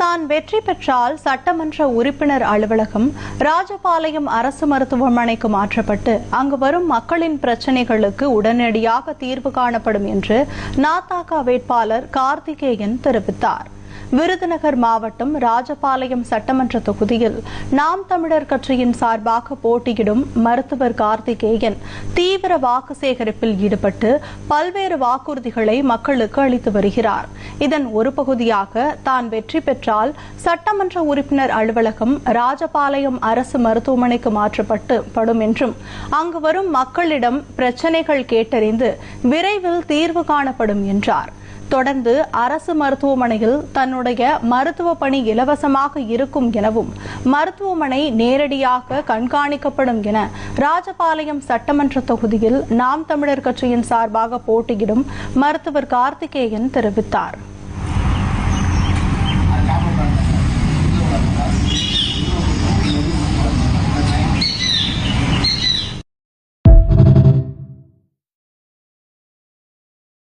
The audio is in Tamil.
தான் வெற்றி பெற்றால் சட்டமன்ற உறுப்பினர் அலுவலகம் ராஜபாளையம் அரசு மருத்துவமனைக்கு மாற்றப்பட்டு அங்கு வரும் மக்களின் பிரச்சினைகளுக்கு உடனடியாக தீர்வு காணப்படும் என்று நாதாக வேட்பாளர் கார்த்திகேயன் தெரிவித்தார். விருதுநகர் மாவட்டம் ராஜபாளையம் சட்டமன்ற தொகுதியில் நாம் தமிழர் கட்சியின் சார்பாக போட்டியிடும் மருத்துவர் கார்த்திகேயன் தீவிர வாக்கு சேகரிப்பில் ஈடுபட்டு பல்வேறு வாக்குறுதிகளை மக்களுக்கு அளித்து வருகிறார். இதன் ஒரு பகுதியாக தான் வெற்றி பெற்றால் சட்டமன்ற உறுப்பினர் அலுவலகம் ராஜபாளையம் அரசு மருத்துவமனைக்கு மாற்றப்படும் என்றும் அங்கு வரும் மக்களிடம் பிரச்சினைகள் கேட்டறிந்து விரைவில் தீர்வு காணப்படும் என்றார். தொடர்ந்து அரசு மருத்துவமனையில் தன்னுடைய மருத்துவ பணி இலவசமாக இருக்கும் எனவும் மருத்துவமனை நேரடியாக கண்காணிக்கப்படும் என ராஜபாளையம் சட்டமன்ற தொகுதியில் நாம் தமிழர் கட்சியின் சார்பாக போட்டியிடும் மருத்துவர் கார்த்திகேயன் தெரிவித்தார்.